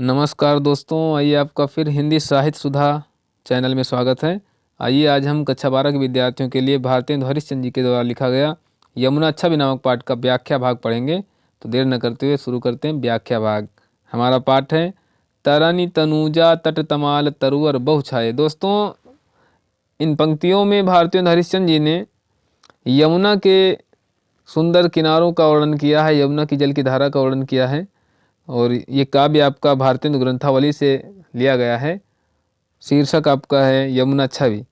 नमस्कार दोस्तों, आइए आपका फिर हिंदी साहित्य सुधा चैनल में स्वागत है। आइए आज हम कक्षा 12 के विद्यार्थियों के लिए भारतेंदु हरिश्चंद्र जी के द्वारा लिखा गया यमुना छवि नामक पाठ का व्याख्या भाग पढ़ेंगे। तो देर न करते हुए शुरू करते हैं व्याख्या भाग। हमारा पाठ है तरनी तनूजा तट तमाल तरुअर बहु छाए। दोस्तों, इन पंक्तियों में भारतेंदु हरिश्चंद्र जी ने यमुना के सुंदर किनारों का वर्णन किया है, यमुना की जल की धारा का वर्णन किया है। और ये काव्य आपका भारतेंदु ग्रंथावली से लिया गया है। शीर्षक आपका है यमुना छवि।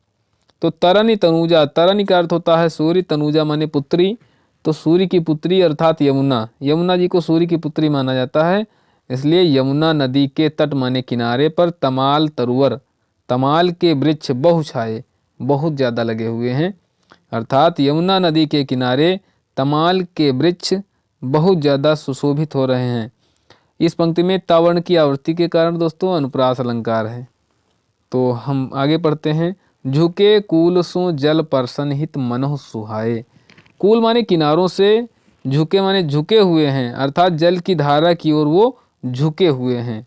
तो तरनी तनुजा, तरनी का अर्थ होता है सूर्य, तनुजा माने पुत्री। तो सूर्य की पुत्री अर्थात यमुना, यमुना जी को सूर्य की पुत्री माना जाता है। इसलिए यमुना नदी के तट माने किनारे पर तमाल तरुवर, तमाल के वृक्ष बहु छाए, बहुत ज़्यादा लगे हुए हैं। अर्थात यमुना नदी के किनारे तमाल के वृक्ष बहुत ज़्यादा सुशोभित हो रहे हैं। इस पंक्ति में तावर्ण की आवृत्ति के कारण दोस्तों अनुप्रास अलंकार है। तो हम आगे पढ़ते हैं। झुके कूल सो जल परसन हित मनोह सुहाए। कूल माने किनारों से, झुके माने झुके हुए हैं, अर्थात जल की धारा की ओर वो झुके हुए हैं।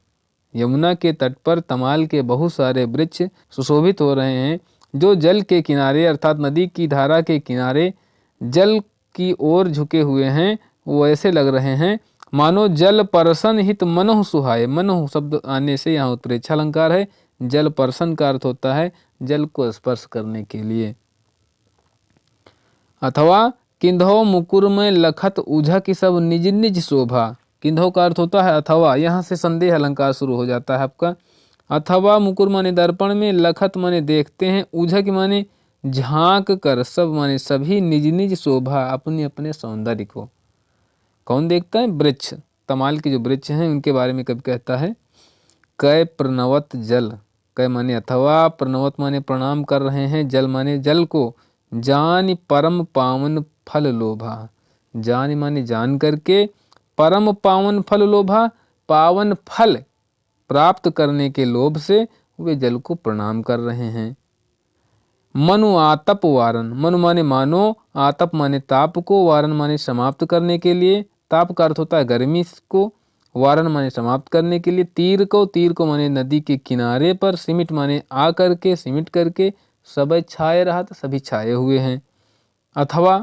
यमुना के तट पर तमाल के बहुत सारे वृक्ष सुशोभित हो रहे हैं, जो जल के किनारे अर्थात नदी की धारा के किनारे जल की ओर झुके हुए हैं। वो ऐसे लग रहे हैं मानो जल परसन हित मनोह सुहाए। मनोह शब्द आने से यहाँ उत्प्रेक्षा अलंकार है। जल परसन का अर्थ होता है जल को स्पर्श करने के लिए। अथवा किंधो मुकुर में लखत उझा की सब निज निज शोभा। किंधो का अर्थ होता है अथवा, यहाँ से संदेह अलंकार शुरू हो जाता है आपका। अथवा मुकुर माने दर्पण में, लखत माने देखते हैं, उझा की माने झांक कर, सब माने सभी, निज निज शोभा अपने अपने सौंदर्य को। कौन देखता है? वृक्ष, तमाल के जो वृक्ष हैं उनके बारे में कवि कहता है। कै प्रणवत जल, कै माने अथवा, प्रणवत माने प्रणाम कर रहे हैं, जल माने जल को, जान परम पावन फल लोभा, जान माने जान करके, परम पावन फल लोभा, पावन फल प्राप्त करने के लोभ से वे जल को प्रणाम कर रहे हैं। मनु आतप वारन, मनु माने मानो, आतप माने ताप को, वारन माने समाप्त करने के लिए। ताप का अर्थ होता है गर्मी को, वारन माने समाप्त करने के लिए। तीर को, तीर को माने नदी के किनारे पर, सिमिट माने आ करके, सिमिट करके, सब छाए रहा तो सभी छाए हुए हैं। अथवा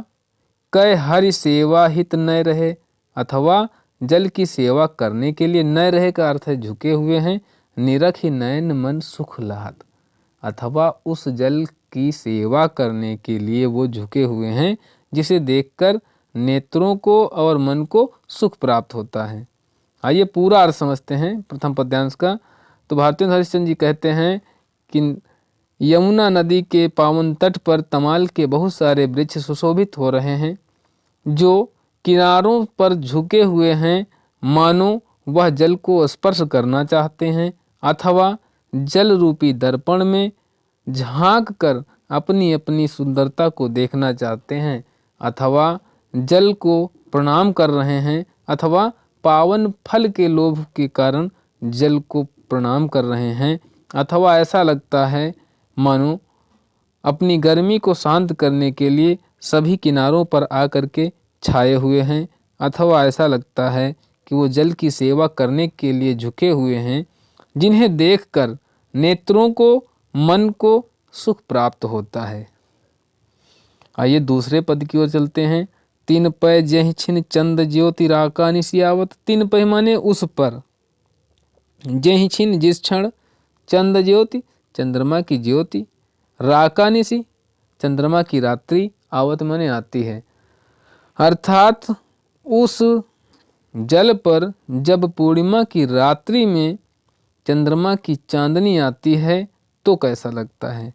कै हरि सेवा हित न रहे, अथवा जल की सेवा करने के लिए, न रहे का अर्थ है झुके हुए हैं। निरख ही नयन मन सुख लात, अथवा उस जल की सेवा करने के लिए वो झुके हुए हैं जिसे देखकर नेत्रों को और मन को सुख प्राप्त होता है। आइए पूरा अर्थ समझते हैं प्रथम पद्यांश का। तो भारतेंदु हरिश्चंद्र जी कहते हैं कि यमुना नदी के पावन तट पर तमाल के बहुत सारे वृक्ष सुशोभित हो रहे हैं, जो किनारों पर झुके हुए हैं, मानो वह जल को स्पर्श करना चाहते हैं, अथवा जल रूपी दर्पण में झांक कर अपनी अपनी सुंदरता को देखना चाहते हैं, अथवा जल को प्रणाम कर रहे हैं, अथवा पावन फल के लोभ के कारण जल को प्रणाम कर रहे हैं, अथवा ऐसा लगता है मानो अपनी गर्मी को शांत करने के लिए सभी किनारों पर आकर के छाए हुए हैं, अथवा ऐसा लगता है कि वो जल की सेवा करने के लिए झुके हुए हैं, जिन्हें देखकर नेत्रों को, मन को सुख प्राप्त होता है। आइए दूसरे पद की ओर चलते हैं। तीन पै जहि छिन चंद ज्योति राका निशियावत। तीन पै माने उस पर, जहि छिन जिस क्षण, चंद ज्योति चंद्रमा की ज्योति, राका निशि चंद्रमा की रात्रि, आवत माने आती है। अर्थात उस जल पर जब पूर्णिमा की रात्रि में चंद्रमा की चांदनी आती है तो कैसा लगता है।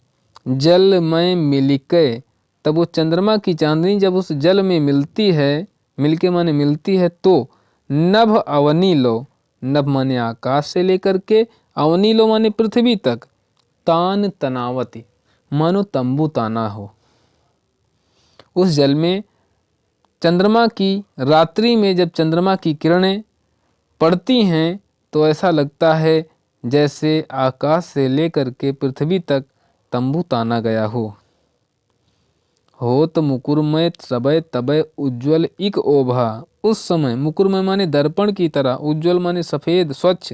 जल में मिलिके, तब वो चंद्रमा की चांदनी जब उस जल में मिलती है, मिलके माने मिलती है, तो नभ अवनी लो, नभ माने आकाश से लेकर के, अवनी लो माने पृथ्वी तक, तान तनावती मानो तंबू ताना हो। उस जल में चंद्रमा की रात्रि में जब चंद्रमा की किरणें पड़ती हैं तो ऐसा लगता है जैसे आकाश से लेकर के पृथ्वी तक तंबू ताना गया हो। होत मुकुरमय सबय तबय उज्ज्वल इक ओभा। उस समय मुकुरमय माने दर्पण की तरह, उज्ज्वल माने सफ़ेद स्वच्छ,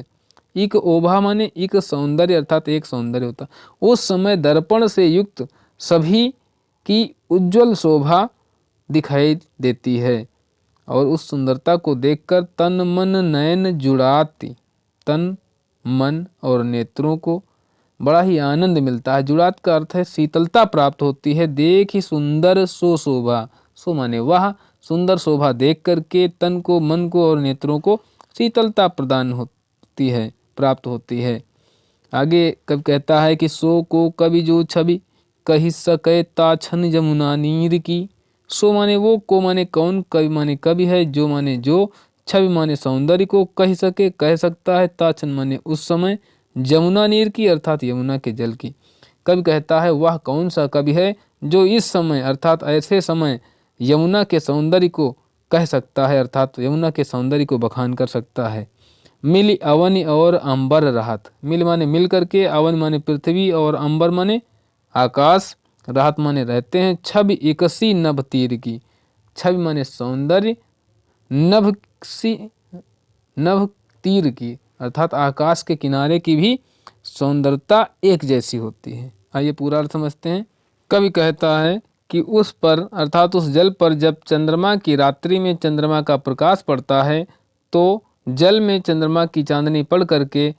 इक ओभा माने इक सौंदर्य अर्थात एक सौंदर्य होता। उस समय दर्पण से युक्त सभी की उज्जवल शोभा दिखाई देती है और उस सुंदरता को देखकर तन मन नयन जुड़ाती, तन मन और नेत्रों को बड़ा ही आनंद मिलता है। जुड़ात का अर्थ है शीतलता प्राप्त होती है। देख ही सुंदर सो शोभा, सो माने वह सुंदर शोभा देख करके तन को, मन को और नेत्रों को शीतलता प्रदान होती है, प्राप्त होती है। आगे कब कहता है कि सो को कवि जो छवि कही सके ताछन जमुना नीर की। सो माने वो, को माने कौन, कवि माने कवि है, जो माने जो, छवि माने सौंदर्य को कह सके, कह सकता है, ताछन माने उस समय, जमुना नीर की अर्थात यमुना के जल की। कवि कहता है वह कौन सा कवि है जो इस समय अर्थात ऐसे समय यमुना के सौंदर्य को कह सकता है, अर्थात यमुना के सौंदर्य को बखान कर सकता है। मिली अवन और अंबर रहत, मिल माने मिल करके, अवन माने पृथ्वी और अंबर माने आकाश, राहत माने रहते हैं। छवि इकसी नभ तीर की, छवि माने सौंदर्य, नभ सी नभ तीर की अर्थात आकाश के किनारे की भी सौंदर्यता एक जैसी होती है। आइए पूरा अर्थ समझते हैं। कवि कहता है कि उस पर अर्थात उस जल पर जब चंद्रमा की रात्रि में चंद्रमा का प्रकाश पड़ता है तो जल में चंद्रमा की चांदनी पड़ करके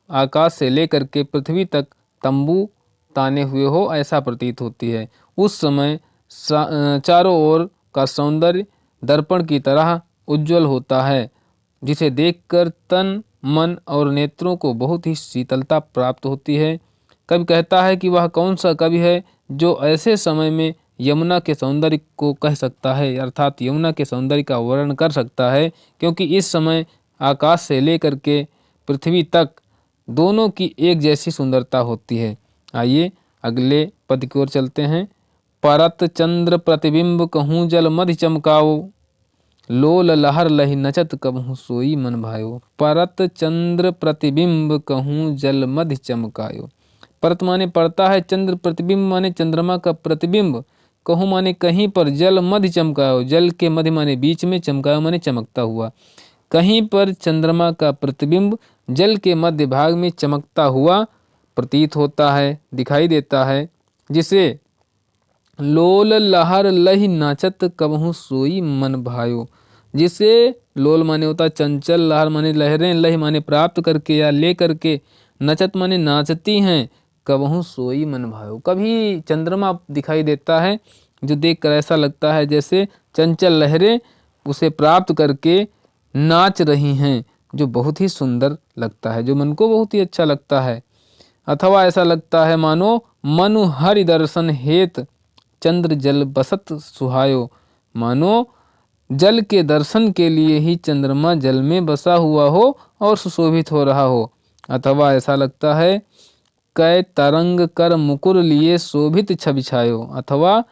आकाश से लेकर के पृथ्वी तक तंबू ताने हुए हो ऐसा प्रतीत होती है। उस समय चारों ओर का सौंदर्य दर्पण की तरह उज्जवल होता है, जिसे देखकर तन, मन और नेत्रों को बहुत ही शीतलता प्राप्त होती है। कवि कहता है कि वह कौन सा कवि है जो ऐसे समय में यमुना के सौंदर्य को कह सकता है, अर्थात यमुना के सौंदर्य का वर्णन कर सकता है, क्योंकि इस समय आकाश से लेकर के पृथ्वी तक दोनों की एक जैसी सुंदरता होती है। आइए अगले पद की ओर चलते हैं। परत चंद्र प्रतिबिंब कहूँ जल मधि चमकाओ, लोल लहर लहि नचत कबहू सोई मन भायो। परत चंद्र प्रतिबिंब कहूँ जल मधि चमकायो। परत माने पड़ता है, चंद्र प्रतिबिंब माने चंद्रमा का प्रतिबिंब, कहूँ माने कहीं पर, जल मधि चमकायो, जल के मध्य माने बीच में, चमकायो माने चमकता हुआ। कहीं पर चंद्रमा का प्रतिबिंब जल के मध्य भाग में चमकता हुआ प्रतीत होता है, दिखाई देता है, जिसे लोल लहर लहि नाचत कबहू सोई मन भायो। जिसे लोल माने होता चंचल, लहर माने लहरें, लहि माने प्राप्त करके या ले करके, नचत माने नाचती हैं, कबहू सोई मन भायो। कभी चंद्रमा दिखाई देता है जो देखकर ऐसा लगता है जैसे चंचल लहरें उसे प्राप्त करके नाच रही हैं, जो बहुत ही सुंदर लगता है, जो मन को बहुत ही अच्छा लगता है। अथवा ऐसा लगता है मानो मनु हरि दर्शन हेत चंद्र जल बसत सुहायो, मानो जल के दर्शन के लिए ही चंद्रमा जल में बसा हुआ हो और सुशोभित हो रहा हो। अथवा ऐसा लगता है कै तरंग कर मुकुर लिए शोभित छवि छायो, अथवा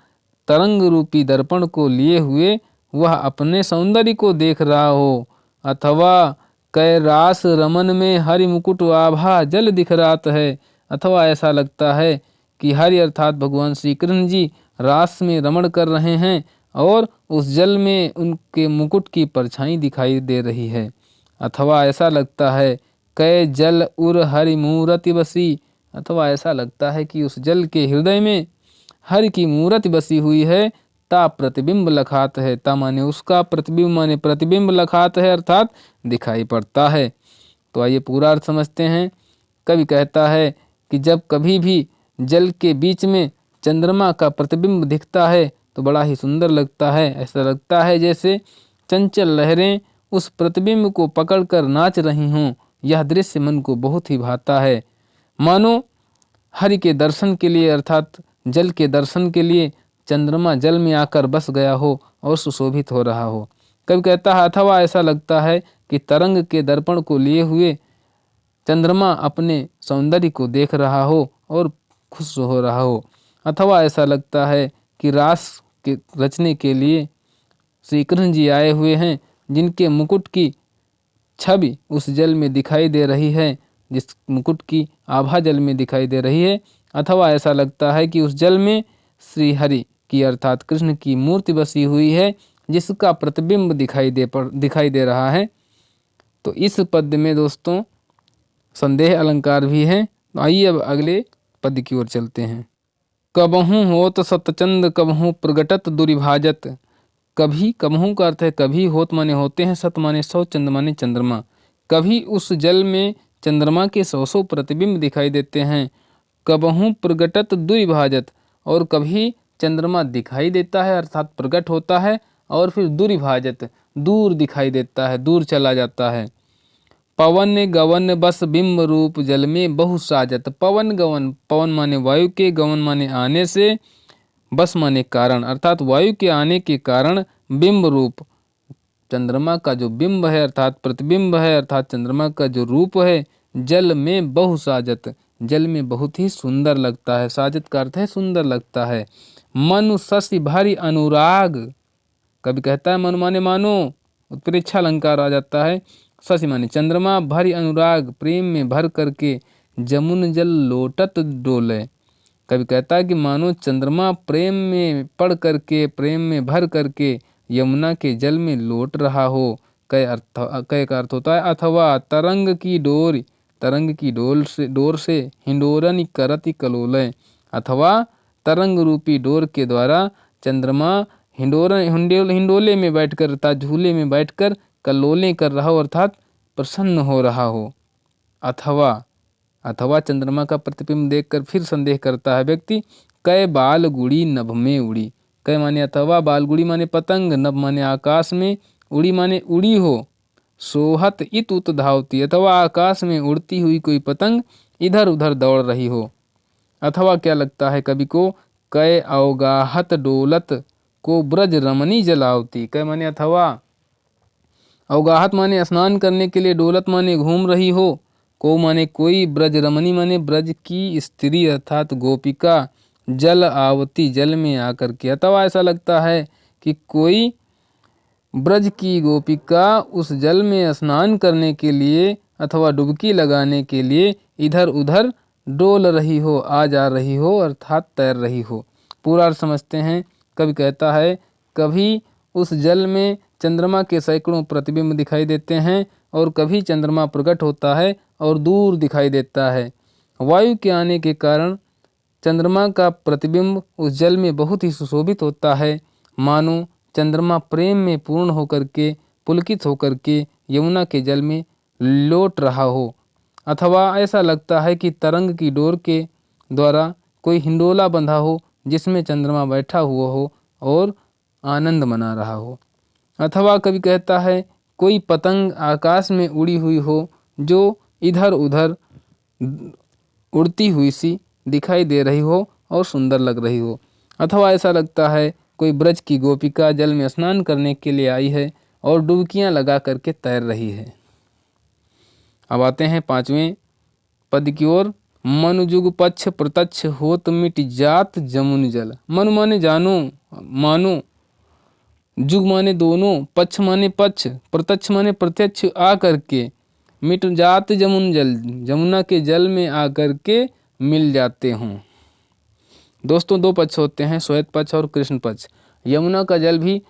तरंग रूपी दर्पण को लिए हुए वह अपने सौंदर्य को देख रहा हो। अथवा कै रास रमन में हरि मुकुट आभा जल दिख रात है, अथवा ऐसा लगता है कि हरि अर्थात भगवान श्री कृष्ण जी रास में रमण कर रहे हैं और उस जल में उनके मुकुट की परछाई दिखाई दे रही है। अथवा ऐसा लगता है कै जल उर हरि मूरति बसी, अथवा ऐसा लगता है कि उस जल के हृदय में हरि की मूरत बसी हुई है। ता प्रतिबिंब लखात है, ता माने उसका, प्रतिबिंब माने प्रतिबिंब, लखात है अर्थात दिखाई पड़ता है। तो आइए पूरा अर्थ समझते हैं। कवि कहता है कि जब कभी भी जल के बीच में चंद्रमा का प्रतिबिंब दिखता है तो बड़ा ही सुंदर लगता है। ऐसा लगता है जैसे चंचल लहरें उस प्रतिबिंब को पकड़कर नाच रही हों। यह दृश्य मन को बहुत ही भाता है, मानो हरि के दर्शन के लिए अर्थात जल के दर्शन के लिए चंद्रमा जल में आकर बस गया हो और सुशोभित हो रहा हो। कवि कहता है अथवा ऐसा लगता है कि तरंग के दर्पण को लिए हुए चंद्रमा अपने सौंदर्य को देख रहा हो और खुश हो रहा हो। अथवा ऐसा लगता है कि रास के रचने के लिए श्री कृष्ण जी आए हुए हैं, जिनके मुकुट की छवि उस जल में दिखाई दे रही है, जिस मुकुट की आभा जल में दिखाई दे रही है। अथवा ऐसा लगता है कि उस जल में श्री हरि की अर्थात कृष्ण की मूर्ति बसी हुई है, जिसका प्रतिबिंब दिखाई दे रहा है। तो इस पद्य में दोस्तों संदेह अलंकार भी है। आइए अब अगले पद की ओर चलते हैं। कबहू होत सतचंद कबहू प्रगटत दुर्विभाजत। कभी, कबहू का अर्थ है कभी, होत माने होते हैं, सत माने सौ, चंद माने चंद्रमा। कभी उस जल में चंद्रमा के सौ सौ प्रतिबिंब दिखाई देते हैं। कबहू प्रगटत दुर्विभाजत, और कभी चंद्रमा दिखाई देता है अर्थात प्रकट होता है, और फिर दुर्विभाजत दूर दिखाई देता है, दूर चला जाता है। पवन गवन बस बिंब रूप जल में बहु साजत। पवन गवन, पवन माने वायु के, गवन माने आने से, बस माने कारण, अर्थात वायु के आने के कारण बिंब रूप चंद्रमा का जो बिंब है अर्थात प्रतिबिंब है, अर्थात चंद्रमा का जो रूप है, जल में बहु साजत, जल में बहुत ही सुंदर लगता है। साजत का अर्थ है सुंदर लगता है। मनु शशि भारी अनुराग, कभी कहता है मन माने मानो, उत्प्रेक्षा अलंकार आ जाता है। शशि माने चंद्रमा, भारी अनुराग प्रेम में भर करके, जमुन जल लोटत डोले। कभी कहता है कि मानो चंद्रमा प्रेम में पढ़ करके, प्रेम में भर करके यमुना के जल में लौट रहा हो। कई का अर्थ होता है अथवा तरंग की डोर, तरंग की डोर से हिंडोरन करति कलोलय। अथवा तरंग रूपी डोर के द्वारा चंद्रमा हिंडोले में बैठकर अर्थात झूले में बैठकर कल्लोलें कर रहा हो अर्थात प्रसन्न हो रहा हो। अथवा चंद्रमा का प्रतिबिंब देखकर फिर संदेह करता है व्यक्ति। कै बाल गुड़ी नभ में उड़ी। कै माने अथवा, बालगुड़ी माने पतंग, नभ माने आकाश में, उड़ी माने उड़ी हो। सोहत इत उत धावती, अथवा आकाश में उड़ती हुई कोई पतंग इधर उधर दौड़ रही हो। अथवा क्या लगता है कवि को, कै अवगाहत डोलत को ब्रज रमणी जलावती। कै माने अथवा, अवगाहत माने स्नान करने के लिए, डोलत माने घूम रही हो, को माने कोई, ब्रज रमणी माने ब्रज की स्त्री अर्थात गोपिका, जल आवती जल में आकर के। अथवा ऐसा लगता है कि कोई ब्रज की गोपिका उस जल में स्नान करने के लिए अथवा डुबकी लगाने के लिए इधर उधर डोल रही हो, आ जा रही हो अर्थात तैर रही हो। पूरा अर्थ समझते हैं। कवि कहता है कभी उस जल में चंद्रमा के सैकड़ों प्रतिबिंब दिखाई देते हैं, और कभी चंद्रमा प्रकट होता है और दूर दिखाई देता है। वायु के आने के कारण चंद्रमा का प्रतिबिंब उस जल में बहुत ही सुशोभित होता है, मानो चंद्रमा प्रेम में पूर्ण होकर के, पुलकित होकर के यमुना के जल में लौट रहा हो। अथवा ऐसा लगता है कि तरंग की डोर के द्वारा कोई हिंडोला बंधा हो, जिसमें चंद्रमा बैठा हुआ हो और आनंद मना रहा हो। अथवा कभी कहता है कोई पतंग आकाश में उड़ी हुई हो, जो इधर उधर उड़ती हुई सी दिखाई दे रही हो और सुंदर लग रही हो। अथवा ऐसा लगता है कोई ब्रज की गोपिका जल में स्नान करने के लिए आई है और डुबकियां लगा करके तैर रही है। अब आते हैं पांचवें पद की ओर। मनुजुग पक्ष प्रत्यक्ष होत मिट जात जमुन जल। मनु माने जानो, मानो, जुग माने दोनों, पक्ष माने पक्ष, प्रत्यक्ष माने प्रत्यक्ष आ करके, मिट जात जमुन जल, जमुना के जल में आकर के मिल जाते हों। दोस्तों दो पक्ष होते हैं, श्वेत पक्ष और कृष्ण पक्ष। यमुना का जल भी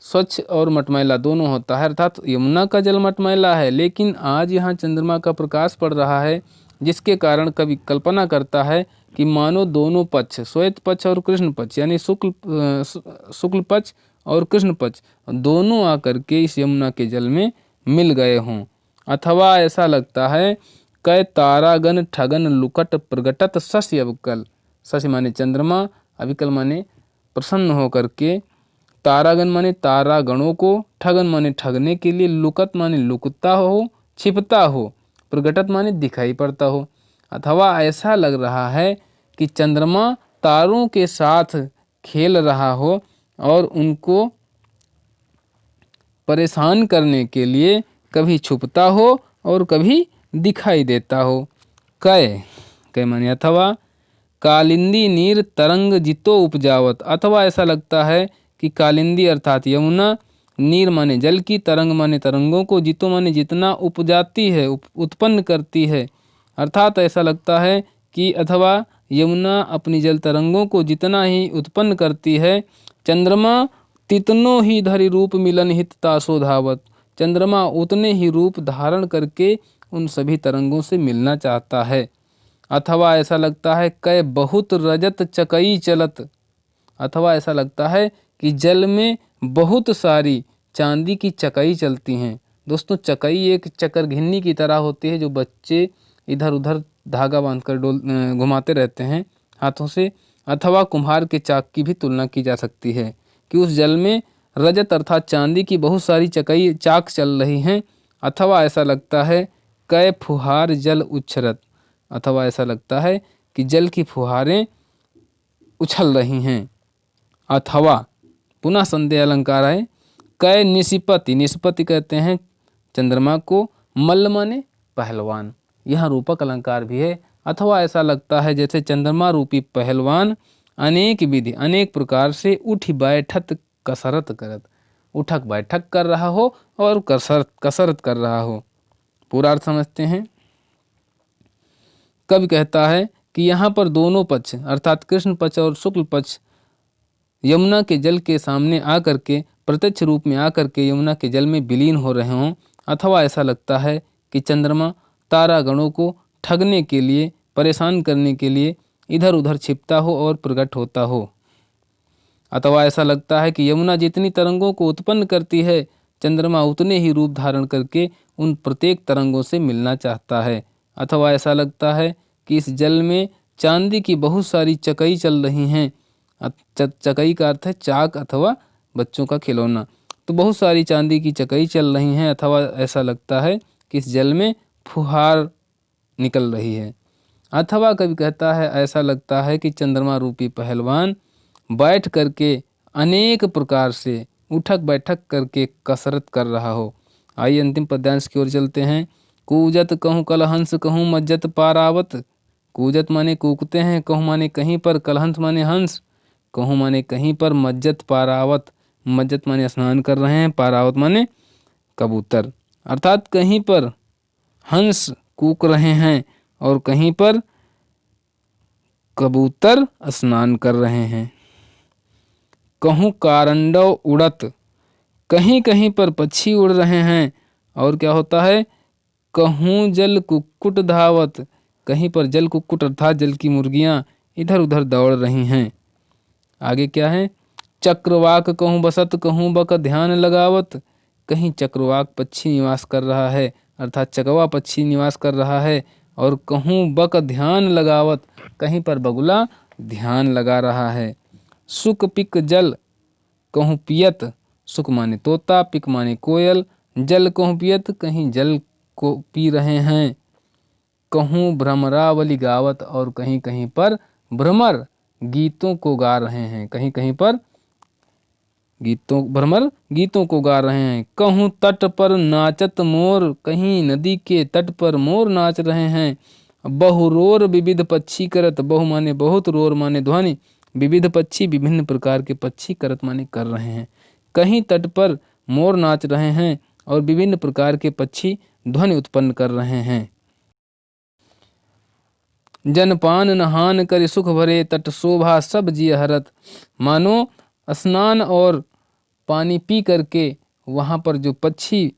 स्वच्छ और मटमैला दोनों होता है, अर्थात यमुना का जल मटमैला है, लेकिन आज यहाँ चंद्रमा का प्रकाश पड़ रहा है, जिसके कारण कवि कल्पना करता है कि मानो दोनों पक्ष, श्वेत पक्ष और कृष्ण पक्ष, यानी शुक्ल पक्ष और कृष्ण पक्ष दोनों आकर के इस यमुना के जल में मिल गए हों। अथवा ऐसा लगता है कै तारागण ठगन लुकट प्रगटत शशि अविकल। शशि माने चंद्रमा, अविकल माने प्रसन्न होकर के, तारागण माने तारागणों को, ठगन माने ठगने के लिए, लुकत माने लुकता हो, छिपता हो, प्रगटत माने दिखाई पड़ता हो। अथवा ऐसा लग रहा है कि चंद्रमा तारों के साथ खेल रहा हो और उनको परेशान करने के लिए कभी छुपता हो और कभी दिखाई देता हो। कै माने अथवा, कालिंदी नीर तरंग जितो उपजावत। अथवा ऐसा लगता है कि कालिंदी अर्थात यमुना, नीर माने जल की, तरंग माने तरंगों को, जितो माने जितना, उपजाती है उत्पन्न करती है, अर्थात ऐसा लगता है कि अथवा यमुना अपनी जल तरंगों को जितना ही उत्पन्न करती है, चंद्रमा तितनो ही धरि रूप मिलन हित तासो धावत। चंद्रमा उतने ही रूप धारण करके उन सभी तरंगों से मिलना चाहता है। अथवा ऐसा लगता है कै बहुत रजत चकई चलत, अथवा ऐसा लगता है कि जल में बहुत सारी चांदी की चकई चलती हैं। दोस्तों चकई एक चक्कर घिन्नी की तरह होती है जो बच्चे इधर उधर धागा बांधकर घुमाते रहते हैं हाथों से। अथवा कुम्हार के चाक की भी तुलना की जा सकती है कि उस जल में रजत अर्थात चांदी की बहुत सारी चकई चाक चल रही हैं। अथवा ऐसा लगता है कै फुहार जल उच्छरत, अथवा ऐसा लगता है कि जल की फुहारें उछल रही हैं। अथवा पुनः संदेह अलंकार है कै निशिपति, निष्पत्ति कहते हैं चंद्रमा को, मल्ल माने पहलवान, यह रूपक अलंकार भी है। अथवा ऐसा लगता है जैसे चंद्रमा रूपी पहलवान अनेक विधि अनेक प्रकार से उठ बैठत कसरत करत, उठक बैठक कर रहा हो और कसरत कर रहा हो। पूरा अर्थ समझते हैं। कवि कहता है कि यहाँ पर दोनों पक्ष अर्थात कृष्ण पक्ष और शुक्ल पक्ष यमुना के जल के सामने आकर के प्रत्यक्ष रूप में आकर के यमुना के जल में विलीन हो रहे हों। अथवा ऐसा लगता है कि चंद्रमा तारागणों को ठगने के लिए, परेशान करने के लिए इधर उधर छिपता हो और प्रकट होता हो। अथवा ऐसा लगता है कि यमुना जितनी तरंगों को उत्पन्न करती है, चंद्रमा उतने ही रूप धारण करके उन प्रत्येक तरंगों से मिलना चाहता है। अथवा ऐसा लगता है कि इस जल में चांदी की बहुत सारी चकई चल रही हैं। चकई का अर्थ है चाक अथवा बच्चों का खिलौना। तो बहुत सारी चांदी की चकई चल रही हैं। अथवा ऐसा लगता है कि इस जल में फुहार निकल रही है। अथवा कभी कहता है ऐसा लगता है कि चंद्रमा रूपी पहलवान बैठ करके अनेक प्रकार से उठक बैठक करके कसरत कर रहा हो। आइए अंतिम पद्यांश की ओर चलते हैं। कूजत कहूँ कलहंस कहूँ मज्जत पारावत, कूजत माने कूकते हैं, कहूँ माने कहीं पर, कलहंस माने हंस, कहूँ माने कहीं पर, मज्जत पारावत, मज्जत माने स्नान कर रहे हैं, पारावत माने कबूतर, अर्थात कहीं पर हंस कूक रहे हैं और कहीं पर कबूतर स्नान कर रहे हैं। कहूँ कारंडव उड़त, कहीं कहीं पर पक्षी उड़ रहे हैं। और क्या होता है, कहूँ जल कुक्कुट धावत, कहीं पर जल कुक्कुट अर्थात जल की मुर्गियाँ इधर उधर दौड़ रही हैं। आगे क्या है, चक्रवाक कहूँ बसत, कहूँ बक ध्यान लगावत, कहीं चक्रवाक पक्षी निवास कर रहा है अर्थात चकवा पक्षी निवास कर रहा है, और कहूँ बक ध्यान लगावत, कहीं पर बगुला ध्यान लगा रहा है। सुक पिक जल कहूँ पियत, सुक माने तोता, पिक माने कोयल, जल कहूँ पियत, कहीं जल को पी रहे हैं। कहूँ भ्रमरावली गावत, और कहीं कहीं पर भ्रमर गीतों को गा रहे हैं, कहीं कहीं पर भ्रमर गीतों को गा रहे हैं। कहूँ तट पर नाचत मोर, कहीं नदी के तट पर मोर नाच रहे हैं। बहुरोर विविध पक्षी करत, बहु माने बहुत, रोर माने ध्वनि, विविध पक्षी विभिन्न प्रकार के पक्षी करत माने कर रहे हैं। कहीं तट पर मोर नाच रहे हैं और विभिन्न प्रकार के पक्षी ध्वनि उत्पन्न कर रहे हैं। जनपान नहान कर सुख भरे तट शोभा सब जिय हरत, मानो स्नान और पानी पी करके वहाँ पर जो पक्षी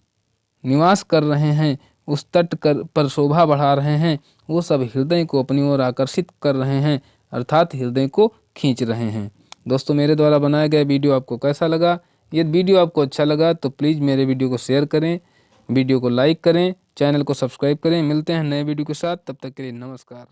निवास कर रहे हैं उस तट पर शोभा बढ़ा रहे हैं, वो सब हृदय को अपनी ओर आकर्षित कर रहे हैं अर्थात हृदय को खींच रहे हैं। दोस्तों मेरे द्वारा बनाया गया वीडियो आपको कैसा लगा? यदि वीडियो आपको अच्छा लगा तो प्लीज़ मेरे वीडियो को शेयर करें, वीडियो को लाइक करें, चैनल को सब्सक्राइब करें। मिलते हैं नए वीडियो के साथ, तब तक के लिए नमस्कार।